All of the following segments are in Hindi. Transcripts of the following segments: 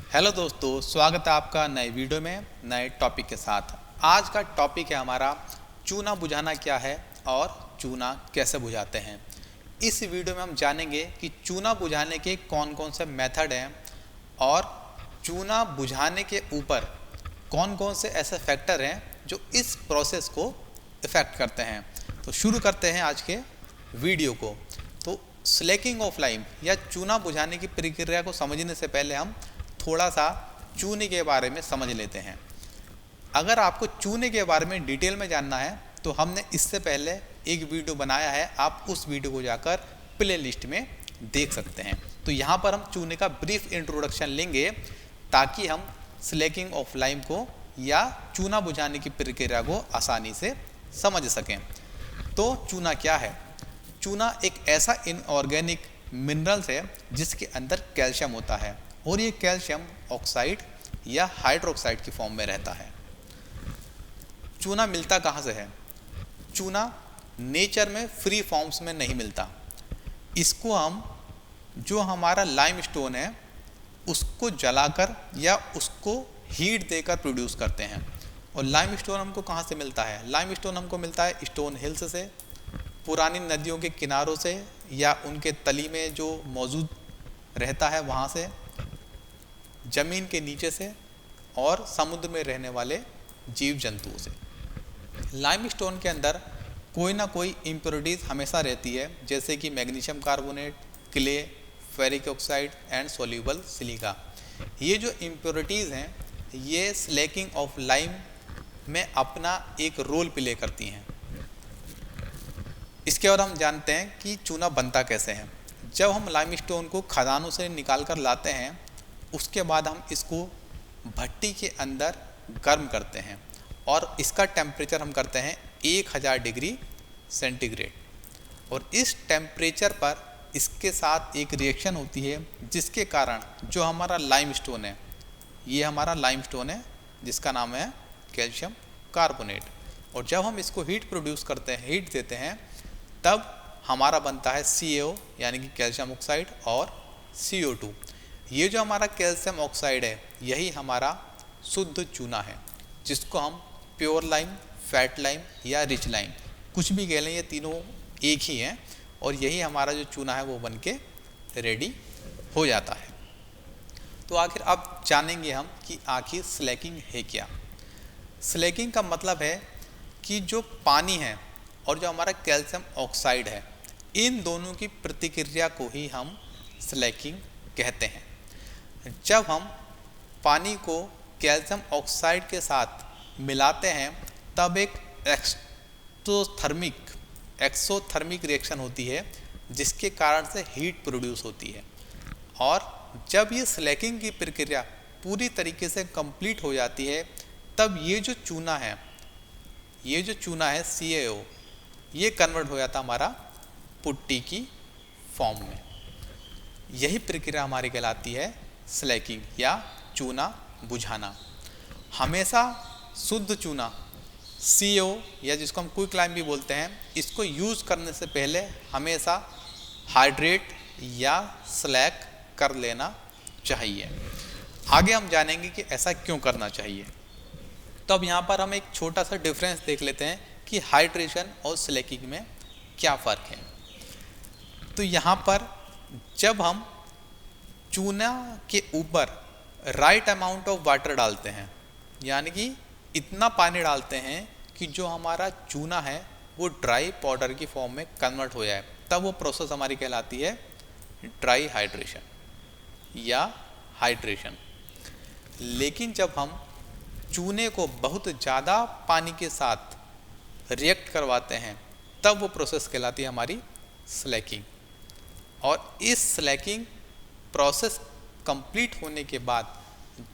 हेलो दोस्तों, स्वागत है आपका नए वीडियो में नए टॉपिक के साथ। आज का टॉपिक है हमारा चूना बुझाना क्या है और चूना कैसे बुझाते हैं। इस वीडियो में हम जानेंगे कि चूना बुझाने के कौन कौन से मेथड हैं और चूना बुझाने के ऊपर कौन कौन से ऐसे फैक्टर हैं जो इस प्रोसेस को इफ़ेक्ट करते हैं। तो शुरू करते हैं आज के वीडियो को। तो स्लैकिंग ऑफ लाइम या चूना बुझाने की प्रक्रिया को समझने से पहले हम थोड़ा सा चूने के बारे में समझ लेते हैं। अगर आपको चूने के बारे में डिटेल में जानना है तो हमने इससे पहले एक वीडियो बनाया है, आप उस वीडियो को जाकर प्ले लिस्ट में देख सकते हैं। तो यहाँ पर हम चूने का ब्रीफ इंट्रोडक्शन लेंगे ताकि हम स्लैकिंग ऑफ लाइम को या चूना बुझाने की प्रक्रिया को आसानी से समझ सकें। तो चूना क्या है? चूना एक ऐसा इनऑर्गेनिक मिनरल्स है जिसके अंदर कैल्शियम होता है और ये कैल्शियम ऑक्साइड या हाइड्रोक्साइड की फॉर्म में रहता है। चूना मिलता कहाँ से है? चूना नेचर में फ्री फॉर्म्स में नहीं मिलता। इसको हम जो हमारा लाइम स्टोन है उसको जलाकर या उसको हीट देकर प्रोड्यूस करते हैं। और लाइम स्टोन हमको कहाँ से मिलता है? लाइम स्टोन हमको मिलता है स्टोन हिल्स से, पुरानी नदियों के किनारों से या उनके तली में जो मौजूद रहता है वहाँ से, ज़मीन के नीचे से और समुद्र में रहने वाले जीव जंतुओं से। लाइम स्टोन के अंदर कोई ना कोई इम्प्योरिटीज़ हमेशा रहती है, जैसे कि magnesium carbonate, clay, ferric oxide and soluble silica. ये जो इम्प्योरिटीज़ हैं ये स्लैकिंग ऑफ लाइम में अपना एक रोल प्ले करती हैं। इसके बाद हम जानते हैं कि चूना बनता कैसे है। जब हम लाइम स्टोन को खदानों से निकाल कर लाते हैं उसके बाद हम इसको भट्टी के अंदर गर्म करते हैं और इसका टेम्परेचर हम करते हैं 1000 डिग्री सेंटीग्रेड। और इस टेम्परेचर पर इसके साथ एक रिएक्शन होती है जिसके कारण जो हमारा लाइम स्टोन है, ये हमारा लाइम स्टोन है जिसका नाम है कैल्शियम कार्बोनेट। और जब हम इसको हीट प्रोड्यूस करते हैं, हीट देते हैं, तब हमारा बनता है CaO यानी कि कैल्शियम ऑक्साइड और CO2। ये जो हमारा कैल्शियम ऑक्साइड है यही हमारा शुद्ध चूना है, जिसको हम प्योर लाइम, फैट लाइम या रिच लाइम कुछ भी कह लें, ये तीनों एक ही हैं। और यही हमारा जो चूना है वो बन के रेडी हो जाता है। तो आखिर अब जानेंगे हम कि आखिर स्लैकिंग है क्या। स्लैकिंग का मतलब है कि जो पानी है और जो हमारा कैल्शियम ऑक्साइड है, इन दोनों की प्रतिक्रिया को ही हम स्लैकिंग कहते हैं। जब हम पानी को कैल्शियम ऑक्साइड के साथ मिलाते हैं तब एक एक्सोथर्मिक रिएक्शन होती है जिसके कारण से हीट प्रोड्यूस होती है। और जब ये स्लैकिंग की प्रक्रिया पूरी तरीके से कंप्लीट हो जाती है तब ये जो चूना है CaO, ये कन्वर्ट हो जाता हमारा पुट्टी की फॉर्म में। यही प्रक्रिया हमारी कहलाती है स्लैकिंग या चूना बुझाना। हमेशा शुद्ध चूना CO या जिसको हम क्विक लाइम भी बोलते हैं, इसको यूज़ करने से पहले हमेशा हाइड्रेट या स्लैक कर लेना चाहिए। आगे हम जानेंगे कि ऐसा क्यों करना चाहिए। तो अब यहाँ पर हम एक छोटा सा डिफरेंस देख लेते हैं कि हाइड्रेशन और स्लैकिंग में क्या फ़र्क है। तो यहाँ पर जब हम चूना के ऊपर राइट अमाउंट ऑफ वाटर डालते हैं, यानी कि इतना पानी डालते हैं कि जो हमारा चूना है वो ड्राई पाउडर की फॉर्म में कन्वर्ट हो जाए, तब वो प्रोसेस हमारी कहलाती है ड्राई हाइड्रेशन या हाइड्रेशन। लेकिन जब हम चूने को बहुत ज़्यादा पानी के साथ रिएक्ट करवाते हैं तब वो प्रोसेस कहलाती है हमारी स्लैकिंग। और इस स्लैकिंग प्रोसेस कंप्लीट होने के बाद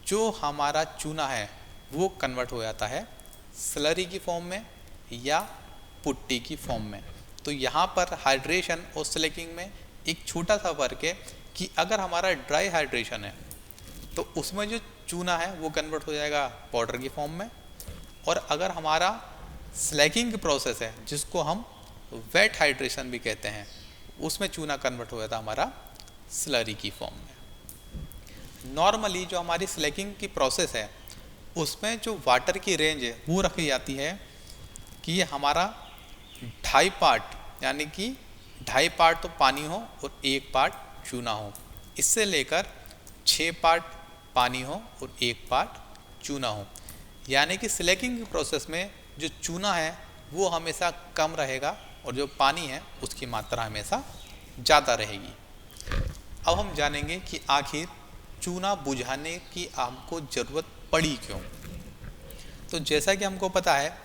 जो हमारा चूना है वो कन्वर्ट हो जाता है स्लरी की फॉर्म में या पुट्टी की फॉर्म में। तो यहाँ पर हाइड्रेशन और स्लैकिंग में एक छोटा सा फर्क है कि अगर हमारा ड्राई हाइड्रेशन है तो उसमें जो चूना है वो कन्वर्ट हो जाएगा पाउडर की फॉर्म में, और अगर हमारा स्लैकिंग प्रोसेस है जिसको हम वेट हाइड्रेशन भी कहते हैं, उसमें चूना कन्वर्ट हो जाता हमारा स्लरी की फॉर्म में। नॉर्मली जो हमारी स्लैकिंग की प्रोसेस है उसमें जो वाटर की रेंज है वो रखी जाती है कि हमारा 2.5 पार्ट, यानी कि 2.5 पार्ट तो पानी हो और 1 पार्ट चूना हो, इससे लेकर 6 पार्ट पानी हो और 1 पार्ट चूना हो। यानी कि स्लैकिंग की प्रोसेस में जो चूना है वो हमेशा कम रहेगा और जो पानी है उसकी मात्रा हमेशा ज़्यादा रहेगी। अब हम जानेंगे कि आखिर चूना बुझाने की हमको ज़रूरत पड़ी क्यों। तो जैसा कि हमको पता है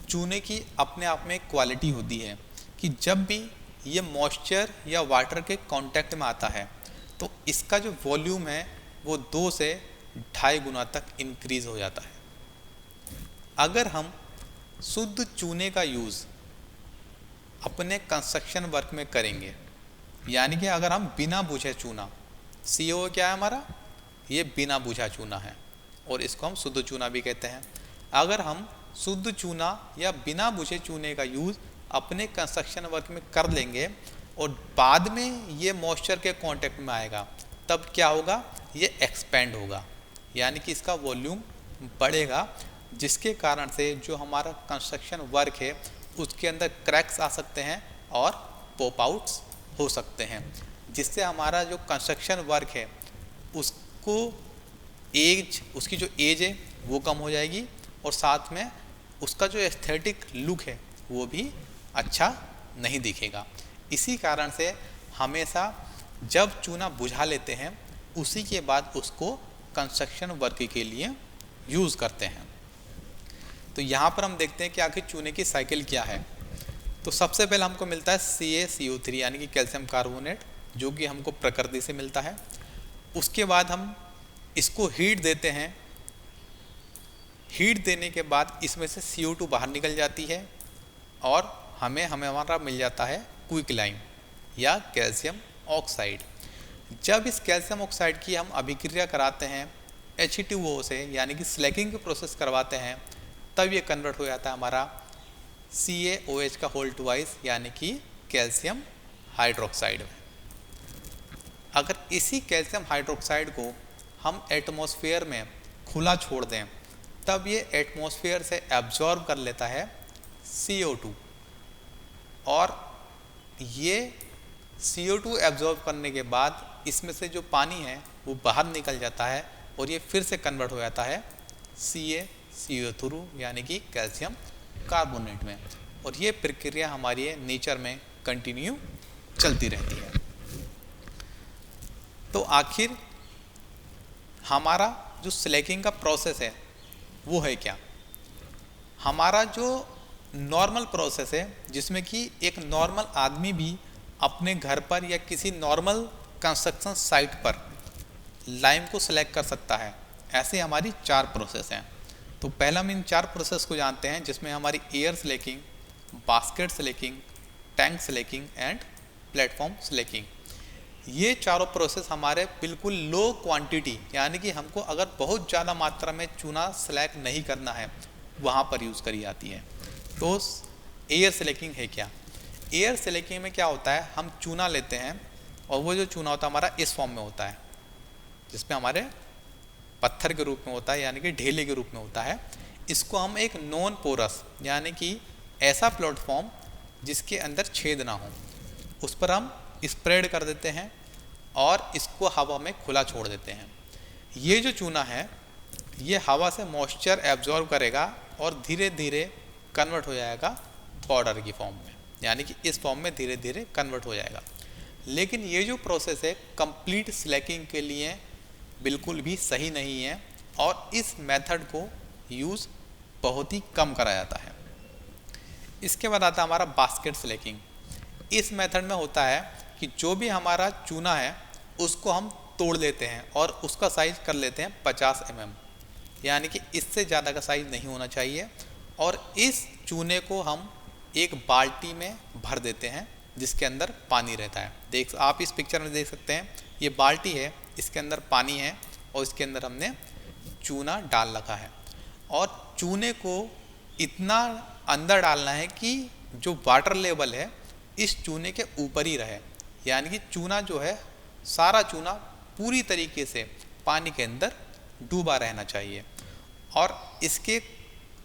चूने की अपने आप में एक क्वालिटी होती है कि जब भी ये मॉइस्चर या वाटर के कांटेक्ट में आता है तो इसका जो वॉल्यूम है वो 2 से 2.5 गुना तक इंक्रीज़ हो जाता है। अगर हम शुद्ध चूने का यूज़ अपने कंस्ट्रक्शन वर्क में करेंगे, यानी कि अगर हम बिना बुझे चूना, CO क्या है हमारा, ये बिना बुझा चूना है और इसको हम शुद्ध चूना भी कहते हैं। अगर हम शुद्ध चूना या बिना बुझे चूने का यूज़ अपने कंस्ट्रक्शन वर्क में कर लेंगे और बाद में ये मॉइस्चर के कांटेक्ट में आएगा, तब क्या होगा, ये एक्सपेंड होगा, यानी कि इसका वॉल्यूम बढ़ेगा, जिसके कारण से जो हमारा कंस्ट्रक्शन वर्क है उसके अंदर क्रैक्स आ सकते हैं और पॉप आउट्स हो सकते हैं, जिससे हमारा जो कंस्ट्रक्शन वर्क है उसको उसकी जो एज है वो कम हो जाएगी और साथ में उसका जो एस्थेटिक लुक है वो भी अच्छा नहीं दिखेगा। इसी कारण से हमेशा जब चूना बुझा लेते हैं उसी के बाद उसको कंस्ट्रक्शन वर्क के लिए यूज़ करते हैं। तो यहाँ पर हम देखते हैं कि आखिर चूने की साइकिल क्या है। तो सबसे पहले हमको मिलता है CaCO3 यानी कि कैल्शियम कार्बोनेट, जो कि हमको प्रकृति से मिलता है। उसके बाद हम इसको हीट देते हैं। हीट देने के बाद इसमें से CO2 बाहर निकल जाती है और हमारा मिल जाता है क्विकलाइन या कैल्शियम ऑक्साइड। जब इस कैल्शियम ऑक्साइड की हम अभिक्रिया कराते हैं H2O से, यानी कि स्लैकिंग की प्रोसेस करवाते हैं, तब ये कन्वर्ट हो जाता है हमारा CaOH का होल ट्वाइस यानी कि कैल्शियम हाइड्रोक्साइड में। अगर इसी कैल्शियम हाइड्रोक्साइड को हम एटमॉस्फेयर में खुला छोड़ दें तब ये एटमॉस्फेयर से एब्जॉर्ब कर लेता है CO2 और ये CO2 एब्जॉर्ब करने के बाद इसमें से जो पानी है वो बाहर निकल जाता है और ये फिर से कन्वर्ट हो जाता है CaCO3 यानी कि कैल्शियम कार्बोनेट में, और ये प्रक्रिया हमारी नेचर में कंटिन्यू चलती रहती है। तो आखिर हमारा जो स्लैकिंग का प्रोसेस है वो है क्या। हमारा जो नॉर्मल प्रोसेस है जिसमें कि एक नॉर्मल आदमी भी अपने घर पर या किसी नॉर्मल कंस्ट्रक्शन साइट पर लाइम को सिलेक्ट कर सकता है, ऐसे हमारी 4 प्रोसेस हैं। तो पहला हम इन 4 प्रोसेस को जानते हैं, जिसमें हमारी air Slaking, basket Slaking, tank Slaking and platform Slaking. ये चारों प्रोसेस हमारे बिल्कुल लो क्वांटिटी, यानी कि हमको अगर बहुत ज़्यादा मात्रा में चूना स्लैक नहीं करना है वहाँ पर यूज़ करी जाती है। तो एयर स्लैकिंग है क्या। एयर स्लैकिंग में क्या होता है, हम चूना लेते हैं और वो जो चूना होता है हमारा इस फॉर्म में होता है, जिसमें हमारे पत्थर के रूप में होता है, यानी कि ढेले के रूप में होता है। इसको हम एक नॉन पोरस, यानी कि ऐसा प्लेटफॉर्म जिसके अंदर छेद ना हो, उस पर हम स्प्रेड कर देते हैं और इसको हवा में खुला छोड़ देते हैं। ये जो चूना है ये हवा से मॉइस्चर एब्जॉर्ब करेगा और धीरे धीरे कन्वर्ट हो जाएगा पाउडर की फॉर्म में, यानी कि इस फॉर्म में धीरे धीरे कन्वर्ट हो जाएगा। लेकिन ये जो प्रोसेस है कंप्लीट स्लैकिंग के लिए बिल्कुल भी सही नहीं है और इस मेथड को यूज़ बहुत ही कम करा जाता है। इसके बाद आता है हमारा बास्केट स्लैकिंग। इस मेथड में होता है कि जो भी हमारा चूना है उसको हम तोड़ लेते हैं और उसका साइज़ कर लेते हैं 50 mm, यानी कि इससे ज़्यादा का साइज़ नहीं होना चाहिए। और इस चूने को हम एक बाल्टी में भर देते हैं जिसके अंदर पानी रहता है। आप इस पिक्चर में देख सकते हैं, ये बाल्टी है, इसके अंदर पानी है और इसके अंदर हमने चूना डाल रखा है। और चूने को इतना अंदर डालना है कि जो वाटर लेवल है इस चूने के ऊपर ही रहे, यानी कि चूना जो है सारा चूना पूरी तरीके से पानी के अंदर डूबा रहना चाहिए। और इसके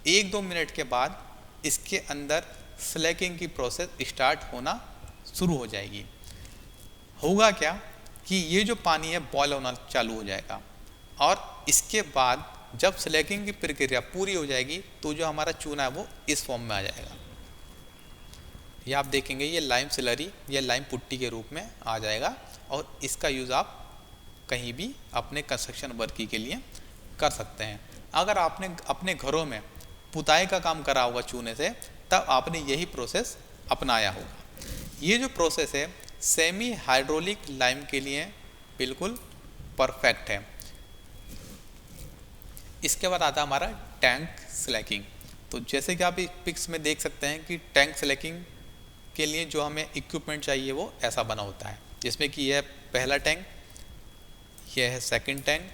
1-2 मिनट के बाद इसके अंदर स्लैकिंग की प्रोसेस स्टार्ट होना शुरू हो जाएगी। होगा क्या कि ये जो पानी है बॉयल होना चालू हो जाएगा, और इसके बाद जब स्लैकिंग की प्रक्रिया पूरी हो जाएगी तो जो हमारा चूना है वो इस फॉर्म में आ जाएगा। ये आप देखेंगे ये लाइम स्लरी या लाइम पुट्टी के रूप में आ जाएगा, और इसका यूज़ आप कहीं भी अपने कंस्ट्रक्शन वर्क के लिए कर सकते हैं। अगर आपने अपने घरों में पुताई का काम करा होगा चूने से, तब आपने यही प्रोसेस अपनाया होगा। ये जो प्रोसेस है सेमी हाइड्रोलिक लाइम के लिए बिल्कुल परफेक्ट है। इसके बाद आता है हमारा टैंक स्लैकिंग। तो जैसे कि आप इस पिक्स में देख सकते हैं कि टैंक स्लैकिंग के लिए जो हमें इक्विपमेंट चाहिए वो ऐसा बना होता है, जिसमें कि यह पहला टैंक, यह है सेकंड टैंक,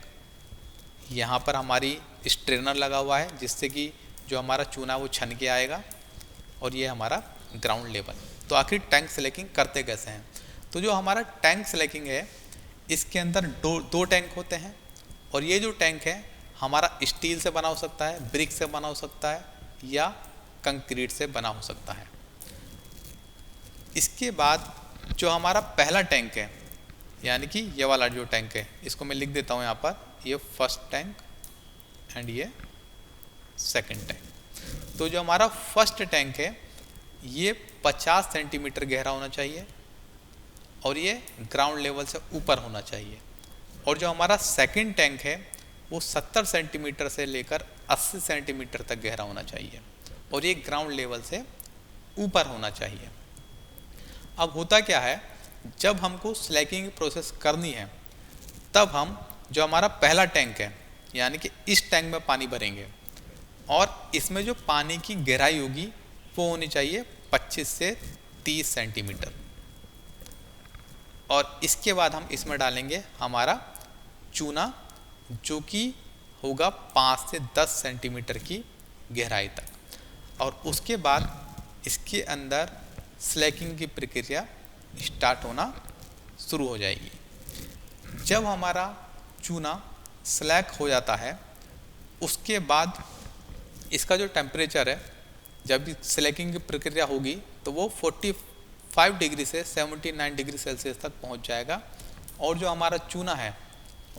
यहाँ पर हमारी स्ट्रेनर लगा हुआ है जिससे कि जो हमारा चूना वो छन के आएगा, और ये हमारा ग्राउंड लेवल। तो आखिर टैंक स्लैकिंग करते कैसे हैं? तो जो हमारा टैंक स्लैकिंग है इसके अंदर दो टैंक होते हैं, और ये जो टैंक है हमारा स्टील से बना हो सकता है, ब्रिक से बना हो सकता है, या कंक्रीट से बना हो सकता है। इसके बाद जो हमारा पहला टैंक है, यानी कि ये वाला जो टैंक है, इसको मैं लिख देता हूँ यहाँ पर, ये फर्स्ट टैंक एंड ये सेकंड टैंक। तो जो हमारा फर्स्ट टैंक है ये 50 सेंटीमीटर गहरा होना चाहिए, और ये ग्राउंड लेवल से ऊपर होना चाहिए। और जो हमारा सेकंड टैंक है वो 70 सेंटीमीटर से लेकर 80 सेंटीमीटर तक गहरा होना चाहिए, और ये ग्राउंड लेवल से ऊपर होना चाहिए। अब होता क्या है, जब हमको स्लैकिंग प्रोसेस करनी है तब हम जो हमारा पहला टैंक है यानी कि इस टैंक में पानी भरेंगे, और इसमें जो पानी की गहराई होगी वो होनी चाहिए 25 से 30 सेंटीमीटर। और इसके बाद हम इसमें डालेंगे हमारा चूना, जो कि होगा 5 से 10 सेंटीमीटर की गहराई तक, और उसके बाद इसके अंदर स्लैकिंग की प्रक्रिया स्टार्ट होना शुरू हो जाएगी। जब हमारा चूना स्लैक हो जाता है उसके बाद इसका जो टेम्परेचर है, जब स्लैकिंग की प्रक्रिया होगी तो वो 45 डिग्री से 79 डिग्री सेल्सियस तक पहुंच जाएगा, और जो हमारा चूना है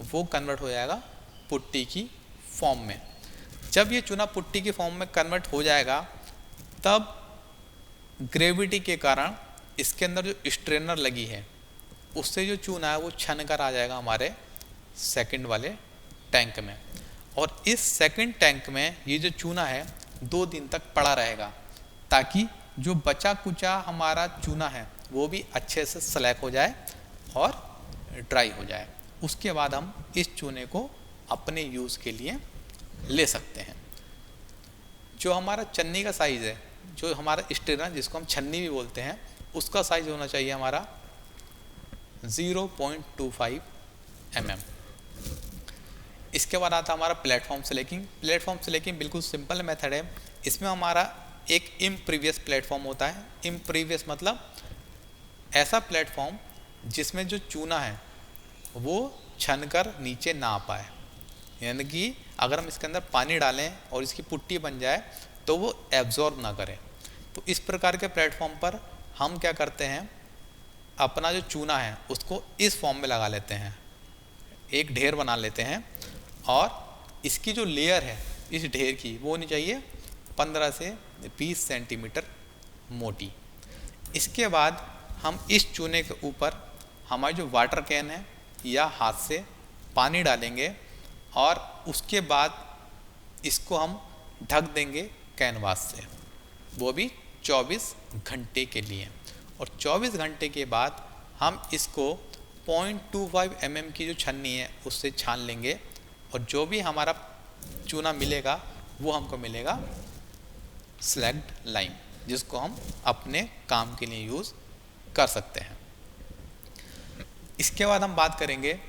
वो कन्वर्ट हो जाएगा पुट्टी की फॉर्म में। जब ये चूना पुट्टी की फॉर्म में कन्वर्ट हो जाएगा तब ग्रेविटी के कारण इसके अंदर जो स्ट्रेनर लगी है उससे जो चूना है वो छन कर आ जाएगा हमारे सेकंड वाले टैंक में, और इस सेकंड टैंक में ये जो चूना है 2 दिन तक पड़ा रहेगा, ताकि जो बचा कुचा हमारा चूना है वो भी अच्छे से स्लैक हो जाए और ड्राई हो जाए। उसके बाद हम इस चूने को अपने यूज़ के लिए ले सकते हैं। जो हमारा चन्नी का साइज़ है, जो हमारा स्ट्रेनर जिसको हम छन्नी भी बोलते हैं, उसका साइज़ होना चाहिए हमारा 0.25 mm। इसके बाद आता हमारा प्लेटफॉर्म स्लैकिंग। प्लेटफॉर्म स्लैकिंग बिल्कुल सिंपल मेथड है। इसमें हमारा एक इम्प्रीवियस प्लेटफॉर्म होता है। इम्प्रीवियस मतलब ऐसा प्लेटफॉर्म जिसमें जो चूना है वो छन कर नीचे ना आ पाए, यानी कि अगर हम इसके अंदर पानी डालें और इसकी पुट्टी बन जाए तो वो एब्जॉर्ब ना करे। तो इस प्रकार के प्लेटफॉर्म पर हम क्या करते हैं, अपना जो चूना है उसको इस फॉर्म में लगा लेते हैं, एक ढेर बना लेते हैं, और इसकी जो लेयर है इस ढेर की वो होनी चाहिए 15 से 20 सेंटीमीटर मोटी। इसके बाद हम इस चूने के ऊपर हमारी जो वाटर कैन है या हाथ से पानी डालेंगे, और उसके बाद इसको हम ढक देंगे कैनवास से, वो भी 24 घंटे के लिए। और 24 घंटे के बाद हम इसको 0.25 mm की जो छन्नी है उससे छान लेंगे, और जो भी हमारा चूना मिलेगा वो हमको मिलेगा स्लैग्ड लाइम, जिसको हम अपने काम के लिए यूज़ कर सकते हैं। इसके बाद हम बात करेंगे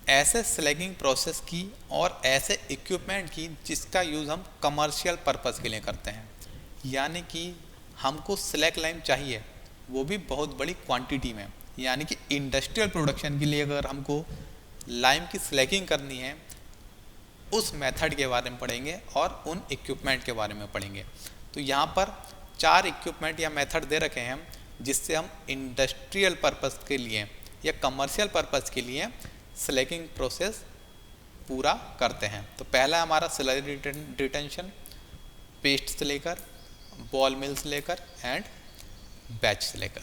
ऐसे स्लैगिंग प्रोसेस की और ऐसे इक्विपमेंट की जिसका यूज़ हम कमर्शियल पर्पस के लिए करते हैं, यानी कि हमको स्लैग लाइम चाहिए वो भी बहुत बड़ी क्वांटिटी में, यानी कि इंडस्ट्रियल प्रोडक्शन के लिए अगर हमको लाइम की स्लैकिंग करनी है उस मेथड के बारे में पढ़ेंगे और उन इक्विपमेंट के बारे में पढ़ेंगे। तो यहाँ पर 4 इक्विपमेंट या मेथड दे रखे हैं जिससे हम इंडस्ट्रियल पर्पस के लिए या कमर्शियल पर्पस के लिए स्लैकिंग प्रोसेस पूरा करते हैं। तो पहला हमारा slurry detention, paste slaker, ball mill slaker and batch slaker.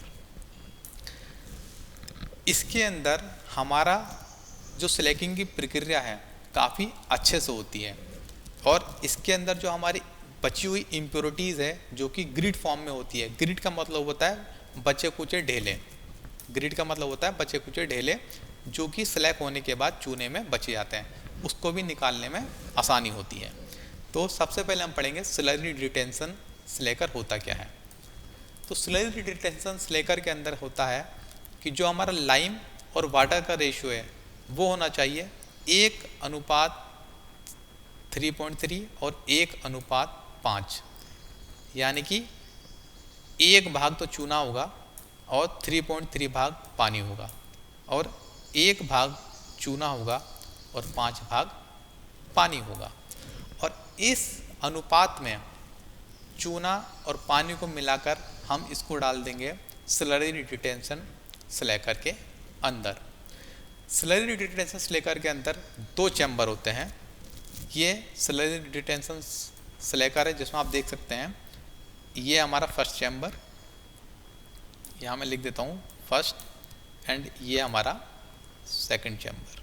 इसके अंदर हमारा जो स्लैकिंग की प्रक्रिया है काफ़ी अच्छे से होती है और इसके अंदर जो हमारी बची हुई इम्प्योरिटीज़ है जो कि ग्रिड फॉर्म में होती है। ग्रिड का मतलब होता है बचे कुचे ढेले। ग्रिड का मतलब होता है बचे कुचे ढेले जो कि स्लैक होने के बाद चूने में बचे जाते हैं, उसको भी निकालने में आसानी होती है। तो सबसे पहले हम पढ़ेंगे स्लरी डिटेंशन स्लेकर होता क्या है। तो स्लरी डिटेंशन स्लेकर के अंदर होता है कि जो हमारा लाइम और वाटर का रेशियो है वो होना चाहिए 1:3.3 और 1:5, यानी कि 1 भाग तो चूना होगा और 3.3 भाग पानी होगा और 1 भाग चूना होगा और 5 भाग पानी होगा। और इस अनुपात में चूना और पानी को मिलाकर हम इसको डाल देंगे स्लरी डिटेंशन स्लेकर के अंदर। स्लरी डिटेंशन स्लेकर के अंदर 2 चैम्बर होते हैं। ये स्लरी डिटेंशन स्लेकर है जिसमें आप देख सकते हैं ये हमारा फर्स्ट चैम्बर, यहाँ मैं लिख देता हूँ फर्स्ट, एंड ये हमारा सेकंड चैम्बर।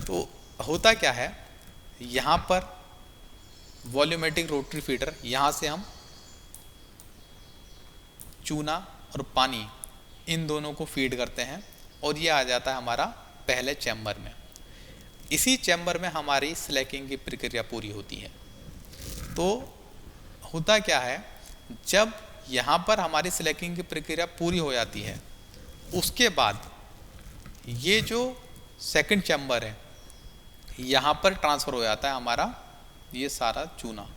तो होता क्या है, यहाँ पर वॉल्यूमेट्रिक रोटरी फीडर, यहाँ से हम चूना और पानी इन दोनों को फीड करते हैं और ये आ जाता है हमारा पहले चैम्बर में। इसी चैम्बर में हमारी स्लैकिंग की प्रक्रिया पूरी होती है। तो होता क्या है, जब यहाँ पर हमारी स्लैकिंग की प्रक्रिया पूरी हो जाती है उसके बाद ये जो सेकंड चैम्बर है यहाँ पर ट्रांसफ़र हो जाता है हमारा ये सारा चूना।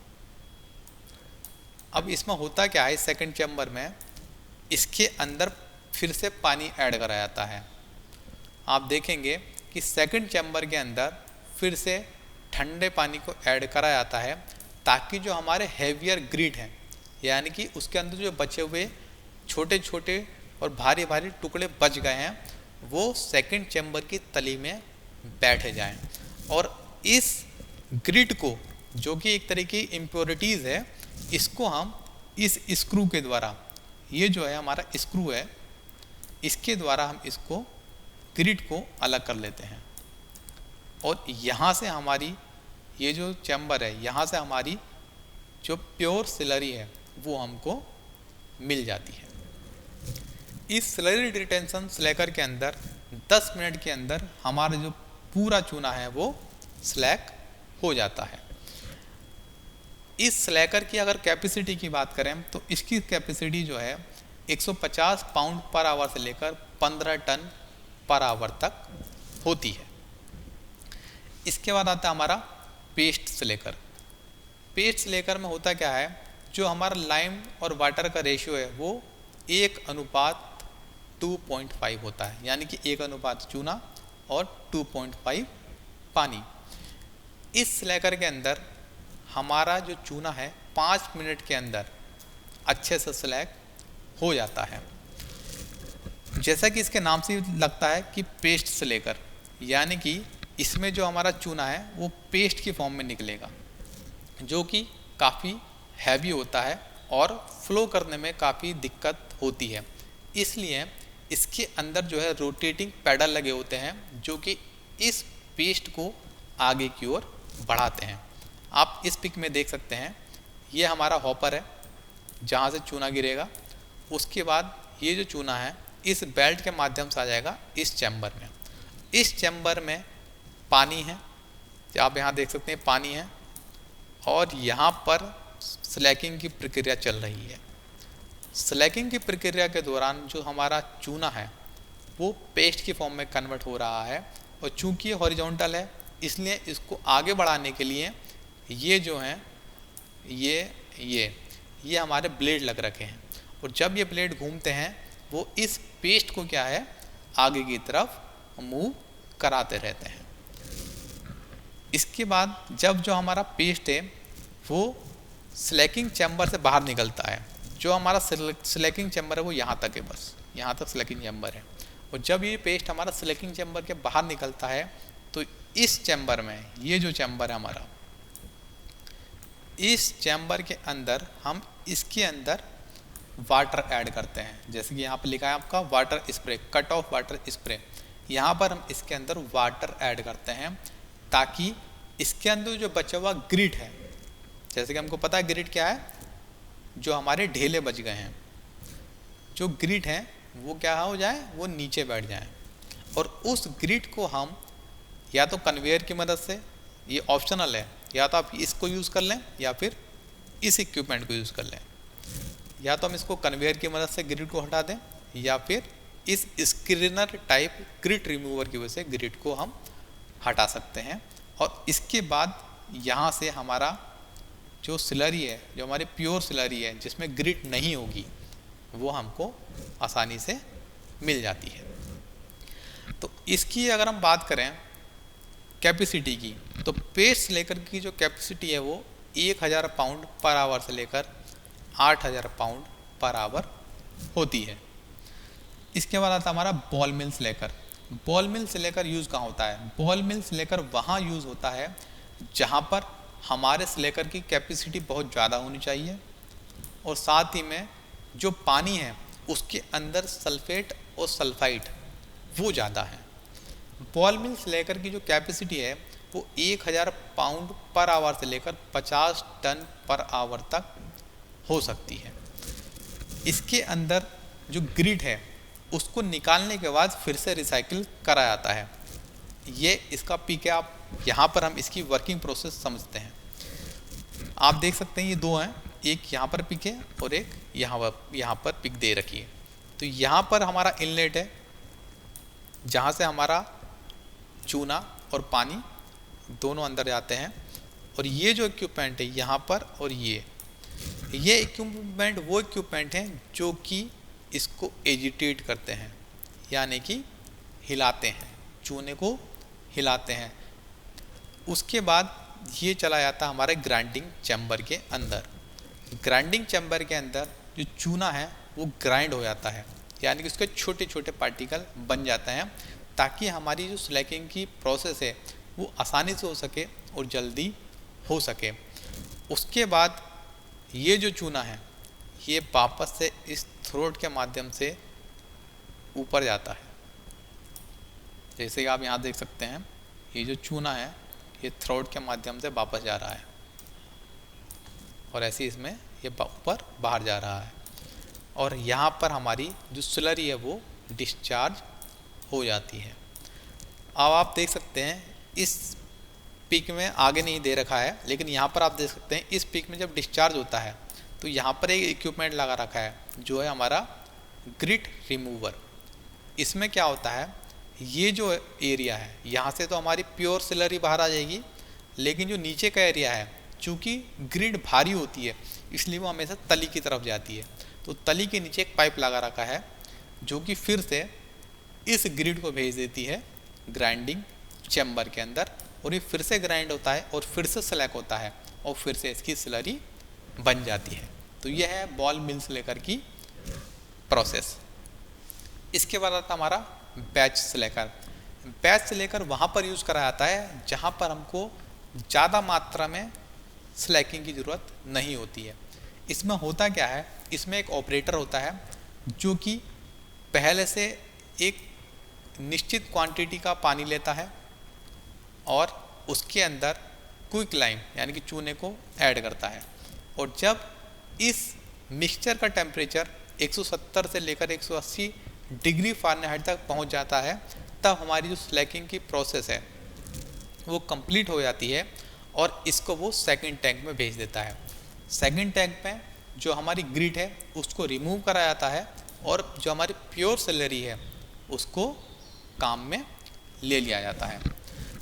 अब इसमें होता क्या है, सेकंड चैम्बर में इसके अंदर फिर से पानी ऐड करा जाता है। आप देखेंगे कि सेकंड चैम्बर के अंदर फिर से ठंडे पानी को ऐड करा जाता है ताकि जो हमारे हैवियर ग्रिड हैं, यानी कि उसके अंदर जो बचे हुए छोटे छोटे और भारी भारी टुकड़े बच गए हैं वो सेकंड चैम्बर की तली में बैठे जाएं। और इस ग्रिड को, जो कि एक तरह की इम्प्योरिटीज़ है, इसको हम इस स्क्रू के द्वारा, ये जो है हमारा स्क्रू है, इसके द्वारा हम इसको ग्रिड को अलग कर लेते हैं और यहाँ से हमारी ये जो चैम्बर है, यहाँ से हमारी जो प्योर स्लरी है वो हमको मिल जाती है। इस स्लरी डिटेंशन स्लेकर के अंदर 10 मिनट के अंदर हमारा जो पूरा चूना है वो स्लैक हो जाता है। इस स्लेकर की अगर कैपेसिटी की बात करें तो इसकी कैपेसिटी जो है 150 पाउंड पर आवर से लेकर 15 टन पर आवर तक होती है। इसके बाद आता है हमारा पेस्ट स्लेकर। पेस्ट स्लेकर में होता क्या है, जो हमारा लाइम और वाटर का रेशियो है वो 1:2.5 होता है, यानी कि 1 चूना और 2.5 पानी। इस स्लेकर के अंदर हमारा जो चूना है 5 मिनट के अंदर अच्छे से स्लैक हो जाता है। जैसा कि इसके नाम से लगता है कि पेस्ट स्लेकर, यानी कि इसमें जो हमारा चूना है वो पेस्ट की फॉर्म में निकलेगा, जो कि काफ़ी हैवी होता है और फ्लो करने में काफ़ी दिक्कत होती है। इसलिए इसके अंदर जो है रोटेटिंग पैडल लगे होते हैं जो कि इस पेस्ट को आगे की ओर बढ़ाते हैं। आप इस पिक में देख सकते हैं ये हमारा हॉपर है जहाँ से चूना गिरेगा। उसके बाद ये जो चूना है इस बेल्ट के माध्यम से आ जाएगा इस चैम्बर में। इस चैम्बर में पानी है, आप यहाँ देख सकते हैं पानी है, और यहाँ पर स्लैकिंग की प्रक्रिया चल रही है। स्लैकिंग की प्रक्रिया के दौरान जो हमारा चूना है वो पेस्ट की फॉर्म में कन्वर्ट हो रहा है, और चूंकि ये हॉरिजॉन्टल है इसलिए इसको आगे बढ़ाने के लिए ये जो हैं ये हमारे ब्लेड लग रखे हैं, और जब ये ब्लेड घूमते हैं वो इस पेस्ट को क्या है आगे की तरफ मूव कराते रहते हैं। इसके बाद जब जो हमारा पेस्ट है वो स्लैकिंग चैम्बर से बाहर निकलता है, जो हमारा स्लैकिंग चैम्बर है वो यहाँ तक है, बस यहाँ तक स्लैकिंग चैम्बर है। और जब ये पेस्ट हमारा स्लैकिंग चैम्बर के बाहर निकलता है तो इस चैम्बर में, ये जो चैम्बर है हमारा, इस चैम्बर के अंदर हम इसके अंदर वाटर ऐड करते हैं। जैसे कि यहाँ पर लिखा है आपका water spray, cut off water spray. यहाँ पर हम इसके अंदर वाटर ऐड करते हैं ताकि इसके अंदर जो बचा हुआ ग्रिट है, जैसे कि हमको पता है ग्रिट क्या है, जो हमारे ढेले बच गए हैं, जो ग्रिट हैं वो क्या हो जाए, वो नीचे बैठ जाए। और उस ग्रिट को हम या तो कन्वेयर की मदद से, ये ऑप्शनल है, या तो आप इसको यूज़ कर लें या फिर इस इक्विपमेंट को यूज़ कर लें, या तो हम इसको कन्वेयर की मदद से ग्रिड को हटा दें या फिर इस स्क्रीनर टाइप ग्रिड रिमूवर की वजह से ग्रिड को हम हटा सकते हैं। और इसके बाद यहाँ से हमारा जो स्लरी है, जो हमारी प्योर स्लरी है जिसमें ग्रिड नहीं होगी, वो हमको आसानी से मिल जाती है। तो इसकी अगर हम बात करें कैपेसिटी की, तो पेस्ट लेकर की जो कैपेसिटी है वो 1000 पाउंड पर आवर से लेकर 8000 पाउंड पर आवर होती है। इसके बाद आता हमारा ball mill स्लेकर। Ball mill स्लेकर use कहाँ होता है? बॉल मिल स्लेकर वहाँ यूज़ होता है जहाँ पर हमारे स्लेकर की कैपेसिटी बहुत ज़्यादा होनी चाहिए और साथ ही में जो पानी है उसके अंदर सल्फेट और सल्फाइड वो ज़्यादा है। बॉल मिल स्लेकर की जो कैपेसिटी है वो 1000 पाउंड पर आवर से लेकर 50 टन पर आवर तक हो सकती है। इसके अंदर जो ग्रिड है उसको निकालने के बाद फिर से रिसाइकिल करा जाता है। ये इसका पिक है, आप यहाँ पर हम इसकी वर्किंग प्रोसेस समझते हैं। आप देख सकते हैं ये दो हैं, एक यहाँ पर पिक है और एक यहाँ पर पिक दे रखी है। तो यहाँ पर हमारा इनलेट है जहाँ से हमारा चूना और पानी दोनों अंदर जाते हैं, और ये जो इक्विपमेंट है यहाँ पर और ये इक्विपमेंट वो इक्विपमेंट हैं जो कि इसको एजिटेट करते हैं, यानी कि हिलाते हैं, चूने को हिलाते हैं। उसके बाद ये चला जाता है हमारे ग्राइंडिंग चैम्बर के अंदर। ग्राइंडिंग चैम्बर के अंदर जो चूना है वो ग्राइंड हो जाता है, यानी कि उसके छोटे छोटे पार्टिकल बन जाते हैं ताकि हमारी जो स्लैकिंग की प्रोसेस है वो आसानी से हो सके और जल्दी हो सके। उसके बाद ये जो चूना है ये वापस से इस थ्रोट के माध्यम से ऊपर जाता है। जैसे कि आप यहाँ देख सकते हैं ये जो चूना है ये थ्रोट के माध्यम से वापस जा रहा है और ऐसे इसमें ये ऊपर बाहर जा रहा है, और यहाँ पर हमारी जो स्लरी है वो डिस्चार्ज हो जाती है। अब आप देख सकते हैं इस पिक में आगे नहीं दे रखा है, लेकिन यहाँ पर आप देख सकते हैं इस पिक में जब डिस्चार्ज होता है तो यहाँ पर एक इक्विपमेंट लगा रखा है जो है हमारा ग्रिट रिमूवर। इसमें क्या होता है, ये जो एरिया है यहाँ से तो हमारी प्योर स्लरी बाहर आ जाएगी, लेकिन जो नीचे का एरिया है चूँकि ग्रिड भारी होती है इसलिए वो हमेशा तली की तरफ जाती है। तो तली के नीचे एक पाइप लगा रखा है जो कि फिर से इस ग्रिड को भेज देती है ग्राइंडिंग चैम्बर के अंदर, और ये फिर से ग्राइंड होता है और फिर से स्लैक होता है और फिर से इसकी स्लरी बन जाती है। तो यह है बॉल मिल स्लेकर की प्रोसेस। इसके बाद आता हमारा बैच स्लेकर। बैच स्लेकर वहाँ पर यूज़ करा जाता है जहाँ पर हमको ज़्यादा मात्रा में स्लैकिंग की ज़रूरत नहीं होती है। इसमें होता क्या है, इसमें एक ऑपरेटर होता है जो कि पहले से एक निश्चित क्वांटिटी का पानी लेता है और उसके अंदर क्विक लाइम यानी कि चूने को ऐड करता है, और जब इस मिक्सचर का टेम्परेचर 170 से लेकर 180 डिग्री फ़ारेनहाइट तक पहुंच जाता है, तब हमारी जो स्लैकिंग की प्रोसेस है वो कंप्लीट हो जाती है और इसको वो सेकंड टैंक में भेज देता है। सेकंड टैंक में जो हमारी ग्रिट है उसको रिमूव करा जाता है और जो हमारी प्योर स्लरी है उसको काम में ले लिया जाता है।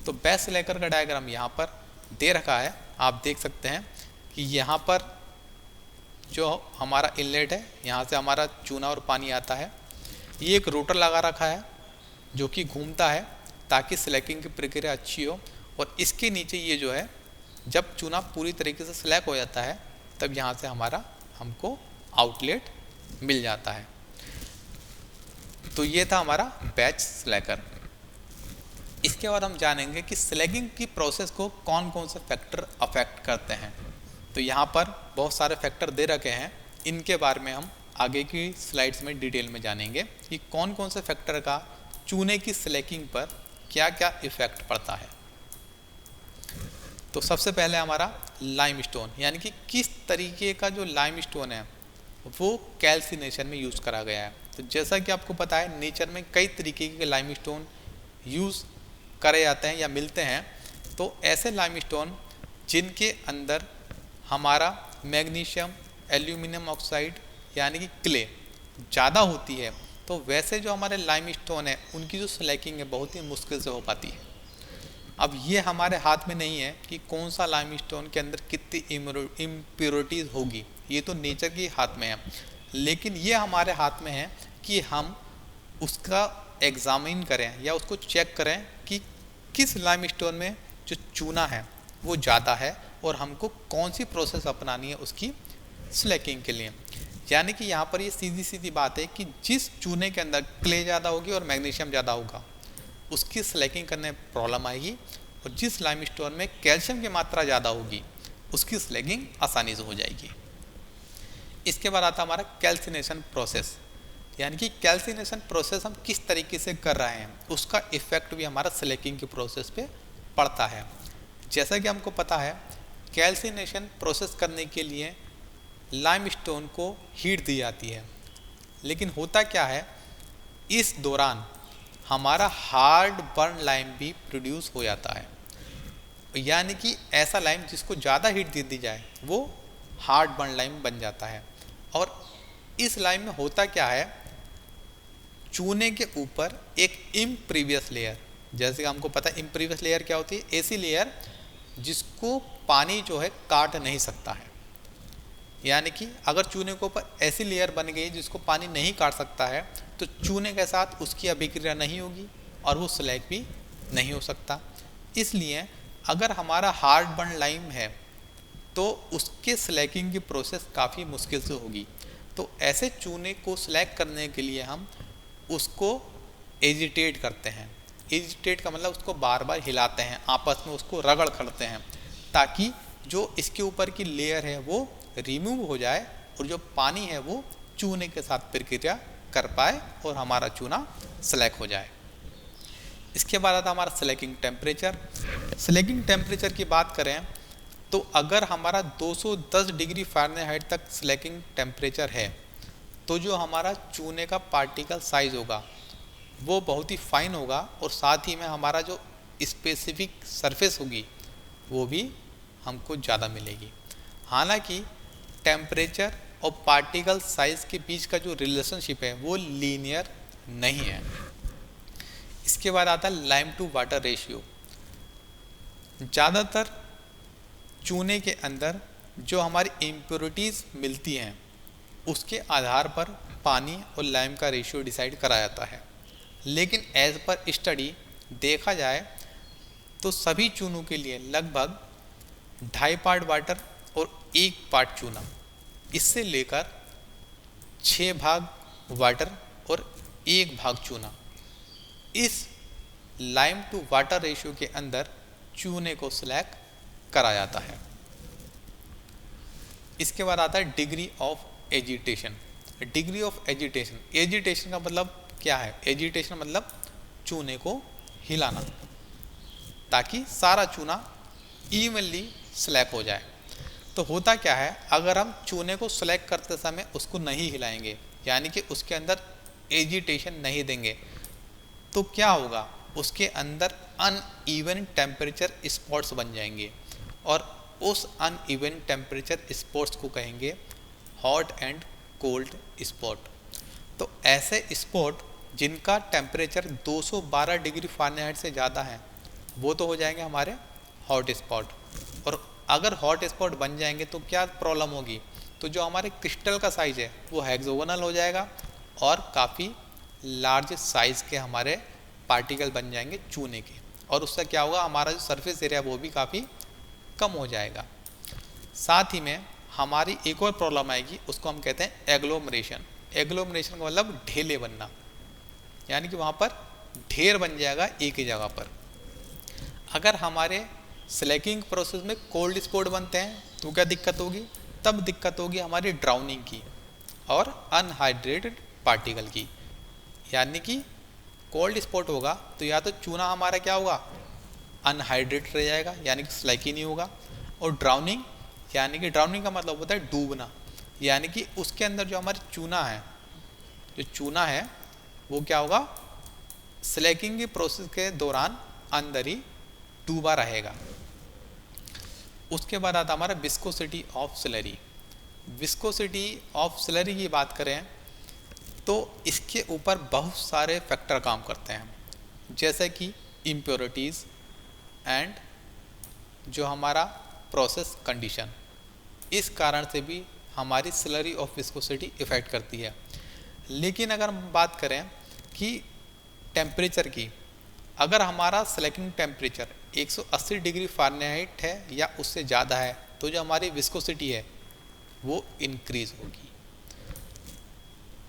तो बैच स्लेकर का डायग्राम यहाँ पर दे रखा है, आप देख सकते हैं कि यहाँ पर जो हमारा इनलेट है यहाँ से हमारा चूना और पानी आता है। ये एक रोटर लगा रखा है जो कि घूमता है ताकि स्लैकिंग की प्रक्रिया अच्छी हो। और इसके नीचे ये जो है, जब चूना पूरी तरीके से स्लैक हो जाता है तब यहाँ से हमको आउटलेट मिल जाता है। तो ये था हमारा बैच स्लैकर। इसके बाद हम जानेंगे कि स्लैगिंग की प्रोसेस को कौन कौन से फैक्टर अफेक्ट करते हैं। तो यहाँ पर बहुत सारे फैक्टर दे रखे हैं, इनके बारे में हम आगे की स्लाइड्स में डिटेल में जानेंगे कि कौन कौन से फैक्टर का चूने की स्लैकिंग पर क्या क्या इफेक्ट पड़ता है। तो सबसे पहले हमारा लाइमस्टोन, यानी कि किस तरीके का जो लाइमस्टोन है वो कैल्सिनेशन में यूज़ करा गया है। तो जैसा कि आपको पता है, नेचर में कई तरीके के लाइमस्टोन यूज़ करे जाते हैं या मिलते हैं। तो ऐसे लाइमस्टोन जिनके अंदर हमारा मैग्नीशियम, एल्यूमिनियम ऑक्साइड यानी कि क्ले ज़्यादा होती है, तो वैसे जो हमारे लाइमस्टोन है उनकी जो स्लैकिंग है बहुत ही मुश्किल से हो पाती है। अब ये हमारे हाथ में नहीं है कि कौन सा लाइमस्टोन के अंदर कितनी इम्प्योरिटीज़ होगी, ये तो नेचर के हाथ में है। लेकिन ये हमारे हाथ में है कि हम उसका एग्जामिन करें या उसको चेक करें कि किस लाइमस्टोन में जो चूना है वो ज़्यादा है और हमको कौन सी प्रोसेस अपनानी है उसकी स्लैकिंग के लिए। यानी कि यहाँ पर ये सीधी सीधी बात है कि जिस चूने के अंदर क्ले ज़्यादा होगी और मैग्नीशियम ज़्यादा होगा उसकी स्लैकिंग करने में प्रॉब्लम आएगी, और जिस लाइमस्टोन में कैल्शियम की मात्रा ज़्यादा होगी उसकी स्लैगिंग आसानी से हो जाएगी। इसके बाद आता हमारा कैल्सिनेशन प्रोसेस, यानी कि कैल्सिनेशन प्रोसेस हम किस तरीके से कर रहे हैं उसका इफ़ेक्ट भी हमारा स्लैकिंग की प्रोसेस पे पड़ता है। जैसा कि हमको पता है, कैल्सिनेशन प्रोसेस करने के लिए लाइमस्टोन को हीट दी जाती है, लेकिन होता क्या है, इस दौरान हमारा हार्ड बर्न लाइम भी प्रोड्यूस हो जाता है। यानी कि ऐसा लाइम जिसको ज़्यादा हीट दे दी जाए वो हार्ड बर्न लाइम बन जाता है। और इस लाइम में होता क्या है, चूने के ऊपर एक इम्प्रीवियस लेयर, जैसे कि हमको पता है इम्प्रीवियस लेयर क्या होती है, ऐसी लेयर जिसको पानी जो है काट नहीं सकता है। यानी कि अगर चूने के ऊपर ऐसी लेयर बन गई जिसको पानी नहीं काट सकता है तो चूने के साथ उसकी अभिक्रिया नहीं होगी और वो स्लैग भी नहीं हो सकता। इसलिए अगर हमारा हार्ड बर्न लाइम है तो उसके स्लैकिंग की प्रोसेस काफ़ी मुश्किल से होगी। तो ऐसे चूने को स्लैग करने के लिए हम उसको एजिटेट करते हैं। एजिटेट का मतलब उसको बार बार हिलाते हैं, आपस में उसको रगड़ करते हैं, ताकि जो इसके ऊपर की लेयर है वो रिमूव हो जाए और जो पानी है वो चूने के साथ प्रक्रिया कर पाए और हमारा चूना स्लैक हो जाए। इसके बाद आता हमारा स्लैकिंग टेम्परेचर। स्लैकिंग टेम्परेचर की बात करें तो अगर हमारा 210 डिग्री फ़ारेनहाइट तक स्लैकिंग टेम्परेचर है तो जो हमारा चूने का पार्टिकल साइज़ होगा वो बहुत ही फाइन होगा, और साथ ही में हमारा जो स्पेसिफिक सरफेस होगी वो भी हमको ज़्यादा मिलेगी। हालांकि टेम्परेचर और पार्टिकल साइज़ के बीच का जो रिलेशनशिप है वो लीनियर नहीं है। इसके बाद आता है लाइम टू वाटर रेशियो। ज़्यादातर चूने के अंदर जो हमारी इम्प्योरिटीज़ मिलती हैं उसके आधार पर पानी और लाइम का रेशियो डिसाइड करा जाता है। लेकिन एज पर स्टडी देखा जाए तो सभी चूनों के लिए लगभग 2.5 पार्ट वाटर और 1 पार्ट चूना, इससे लेकर 6 भाग वाटर और 1 भाग चूना, इस लाइम टू वाटर रेशियो के अंदर चूने को स्लैक करा जाता है। इसके बाद आता है degree of agitation. Degree of agitation, agitation का मतलब क्या है? एजिटेशन मतलब चूने को हिलाना ताकि सारा चूना इवनली स्लैक हो जाए। तो होता क्या है, अगर हम चूने को स्लैक करते समय उसको नहीं हिलाएंगे, यानी कि उसके अंदर एजिटेशन नहीं देंगे, तो क्या होगा, उसके अंदर अनइवन टेम्परेचर स्पॉट्स बन जाएंगे, और उस अनइवन टेम्परेचर स्पॉट्स को कहेंगे हॉट एंड कोल्ड स्पॉट। तो ऐसे स्पॉट जिनका टेम्परेचर 212 डिग्री फ़ारेनहाइट से ज़्यादा है वो तो हो जाएंगे हमारे हॉट स्पॉट। और अगर हॉट स्पॉट बन जाएंगे तो क्या प्रॉब्लम होगी, तो जो हमारे क्रिस्टल का साइज़ है वो हेक्सागोनल हो जाएगा और काफ़ी लार्ज साइज़ के हमारे पार्टिकल बन जाएंगे चूने के, और उससे क्या होगा, हमारा जो सरफेस एरिया वो भी काफ़ी कम हो जाएगा। साथ ही में हमारी एक और प्रॉब्लम आएगी, उसको हम कहते हैं एग्लोमरेशन। एग्लोमरेशन का मतलब ढेले बनना, यानी कि वहाँ पर ढेर बन जाएगा एक ही जगह पर। अगर हमारे स्लैकिंग प्रोसेस में कोल्ड स्पॉट बनते हैं तो क्या दिक्कत होगी, तब दिक्कत होगी हमारी ड्राउनिंग की और अनहाइड्रेटेड पार्टिकल की। यानी कि कोल्ड स्पॉट होगा तो या तो चूना हमारा क्या होगा, अनहाइड्रेटेड रह जाएगा, यानी कि स्लैक ही नहीं होगा। और ड्राउनिंग, यानी कि ड्राउनिंग का मतलब होता है डूबना, यानी कि उसके अंदर जो हमारी चूना है, जो चूना है वो क्या होगा, स्लैकिंग के प्रोसेस के दौरान अंदर ही डूबा रहेगा। उसके बाद आता हमारा viscosity of slurry. Viscosity of slurry की बात करें तो इसके ऊपर बहुत सारे फैक्टर काम करते हैं, जैसे कि इम्प्योरिटीज़ एंड जो हमारा प्रोसेस कंडीशन, इस कारण से भी हमारी स्लरी ऑफ विस्कोसिटी इफ़ेक्ट करती है। लेकिन अगर हम बात करें कि टेम्परेचर की, अगर हमारा स्लैकिंग टेम्परेचर 180 डिग्री फ़ारेनहाइट है या उससे ज़्यादा है तो जो हमारी विस्कोसिटी है वो इंक्रीज़ होगी।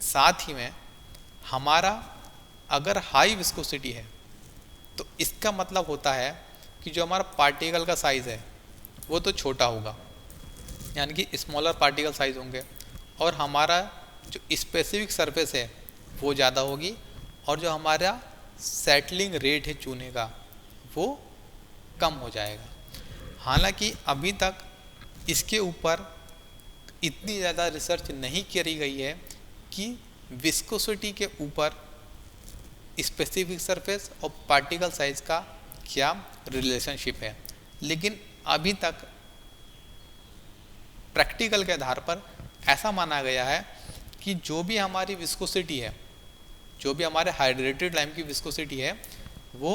साथ ही में हमारा अगर हाई विस्कोसिटी है तो इसका मतलब होता है कि जो हमारा पार्टिकल का साइज़ है वो तो छोटा होगा, यानी कि स्मॉलर पार्टिकल साइज़ होंगे, और हमारा जो स्पेसिफिक सरफेस है वो ज़्यादा होगी, और जो हमारा सेटलिंग रेट है चूने का वो कम हो जाएगा। हालांकि अभी तक इसके ऊपर इतनी ज़्यादा रिसर्च नहीं करी गई है कि विस्कोसिटी के ऊपर स्पेसिफिक सरफेस और पार्टिकल साइज का क्या रिलेशनशिप है, लेकिन अभी तक प्रैक्टिकल के आधार पर ऐसा माना गया है कि जो भी हमारी विस्कोसिटी है, जो भी हमारे हाइड्रेटेड लाइम की विस्कोसिटी है वो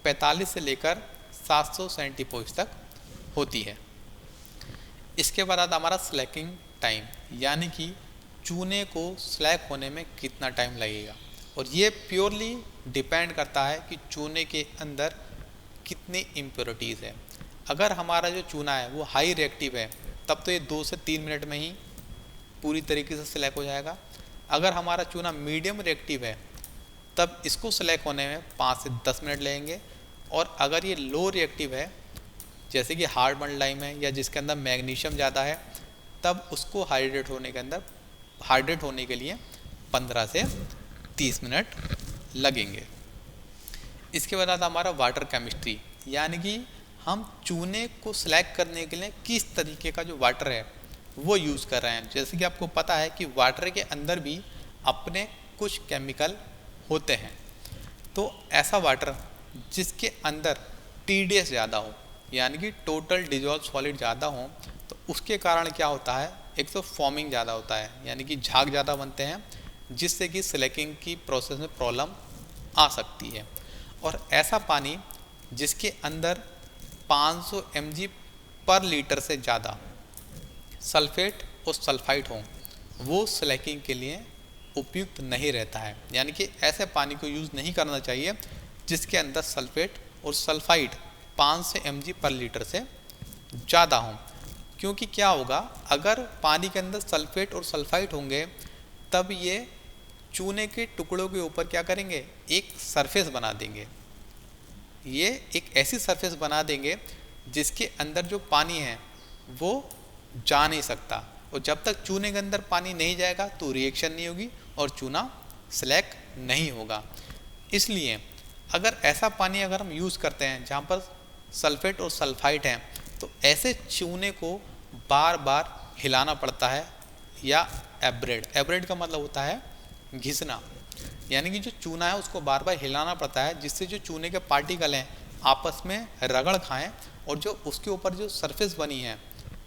45 से लेकर 700 सेंटीपोइड तक होती है। इसके बाद आता हमारा स्लैकिंग टाइम, यानी कि चूने को स्लैक होने में कितना टाइम लगेगा, और ये प्योरली डिपेंड करता है कि चूने के अंदर कितनी इम्प्योरिटीज़ है। अगर हमारा जो चूना है वो हाई रिएक्टिव है तब तो ये 2 से 3 मिनट में ही पूरी तरीके से स्लैक हो जाएगा। अगर हमारा चूना मीडियम रिएक्टिव है तब इसको स्लैक होने में 5 से 10 मिनट लगेंगे, और अगर ये लो रिएक्टिव है जैसे कि हार्ड बर्न लाइम है या जिसके अंदर मैग्नीशियम ज़्यादा है, तब उसको हाइड्रेट होने के लिए 15 से 30 मिनट लगेंगे। इसके बाद आता हमारा वाटर केमिस्ट्री, यानी कि हम चूने को स्लैक करने के लिए किस तरीके का जो वाटर है वो यूज़ कर रहे हैं। जैसे कि आपको पता है कि वाटर के अंदर भी अपने कुछ केमिकल होते हैं, तो ऐसा वाटर जिसके अंदर TDS ज़्यादा हो, यानी कि टोटल डिजॉल्व सॉलिड ज़्यादा हो, तो उसके कारण क्या होता है, एक तो फॉर्मिंग ज़्यादा होता है, यानी कि झाग ज़्यादा बनते हैं, जिससे कि स्लैकिंग की प्रोसेस में प्रॉब्लम आ सकती है। और ऐसा पानी जिसके अंदर 500 mg पर लीटर से ज़्यादा सल्फेट और सल्फाइड हों, वो स्लैकिंग के लिए उपयुक्त नहीं रहता है। यानी कि ऐसे पानी को यूज़ नहीं करना चाहिए जिसके अंदर सल्फेट और सल्फाइड 500 mg पर लीटर से ज़्यादा हों, क्योंकि क्या होगा, अगर पानी के अंदर सल्फेट और सल्फाइड होंगे तब ये चूने के टुकड़ों के ऊपर क्या करेंगे, एक सरफेस बना देंगे। ये एक ऐसी सरफेस बना देंगे जिसके अंदर जो पानी है वो जा नहीं सकता, और जब तक चूने के अंदर पानी नहीं जाएगा तो रिएक्शन नहीं होगी और चूना स्लैक नहीं होगा। इसलिए अगर ऐसा पानी अगर हम यूज़ करते हैं जहाँ पर सल्फेट और सल्फाइड हैं, तो ऐसे चूने को बार बार हिलाना पड़ता है, या एब्रेड का मतलब होता है घिसना, यानी कि जो चूना है उसको बार बार हिलाना पड़ता है, जिससे जो चूने के पार्टिकल हैं आपस में रगड़ खाएं और जो उसके ऊपर जो सरफेस बनी है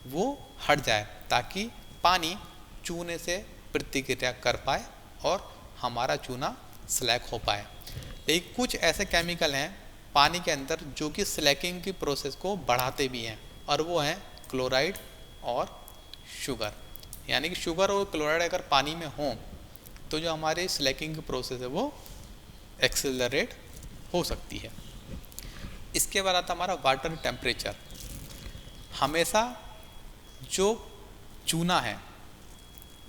वो हट जाए, ताकि पानी चूने से प्रतिक्रिया कर पाए और हमारा चूना स्लैक हो पाए। लेकिन कुछ ऐसे केमिकल हैं पानी के अंदर जो कि स्लैकिंग की प्रोसेस को बढ़ाते भी हैं, और वो हैं क्लोराइड और शुगर। यानी कि शुगर और क्लोराइड अगर पानी में हों तो जो हमारे स्लैकिंग की प्रोसेस है वो एक्सेलरेट हो सकती है। इसके बाद आता हमारा वाटर टेम्परेचर। हमेशा जो चूना है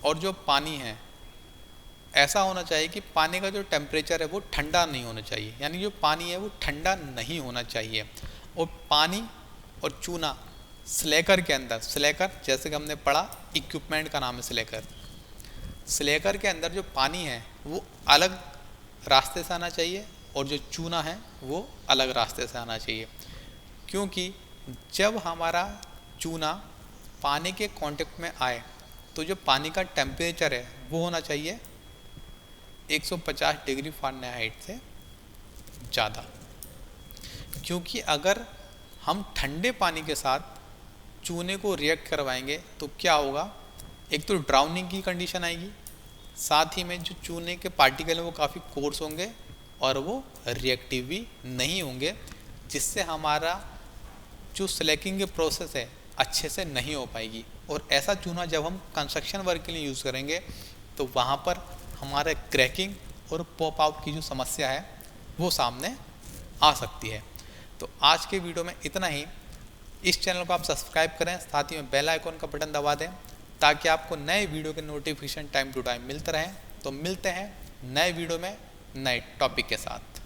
और जो पानी है, ऐसा होना चाहिए कि पानी का जो टेम्परेचर है वो ठंडा नहीं होना चाहिए, यानी जो पानी है वो ठंडा नहीं होना चाहिए। और पानी और चूना स्लेकर के अंदर, स्लेकर जैसे कि हमने पढ़ा इक्विपमेंट का नाम है स्लेकर, स्लेकर के अंदर जो पानी है वो अलग रास्ते से आना चाहिए और जो चूना है वो अलग रास्ते से आना चाहिए। क्योंकि जब हमारा चूना पानी के कांटेक्ट में आए तो जो पानी का टेम्परेचर है वो होना चाहिए 150 डिग्री फ़ारेनहाइट से ज़्यादा। क्योंकि अगर हम ठंडे पानी के साथ चूने को रिएक्ट करवाएंगे तो क्या होगा, एक तो ड्राउनिंग की कंडीशन आएगी, साथ ही में जो चूने के पार्टिकल हैं वो काफ़ी कोर्स होंगे और वो रिएक्टिव भी नहीं होंगे, जिससे हमारा जो स्लैकिंग के प्रोसेस है अच्छे से नहीं हो पाएगी। और ऐसा चूना जब हम कंस्ट्रक्शन वर्क के लिए यूज़ करेंगे तो वहाँ पर हमारे क्रैकिंग और पॉप आउट की जो समस्या है वो सामने आ सकती है। तो आज के वीडियो में इतना ही। इस चैनल को आप सब्सक्राइब करें, साथ ही में बेल आइकॉन का बटन दबा दें ताकि आपको नए वीडियो के नोटिफिकेशन टाइम टू टाइम मिलते रहें। तो मिलते हैं नए वीडियो में नए टॉपिक के साथ।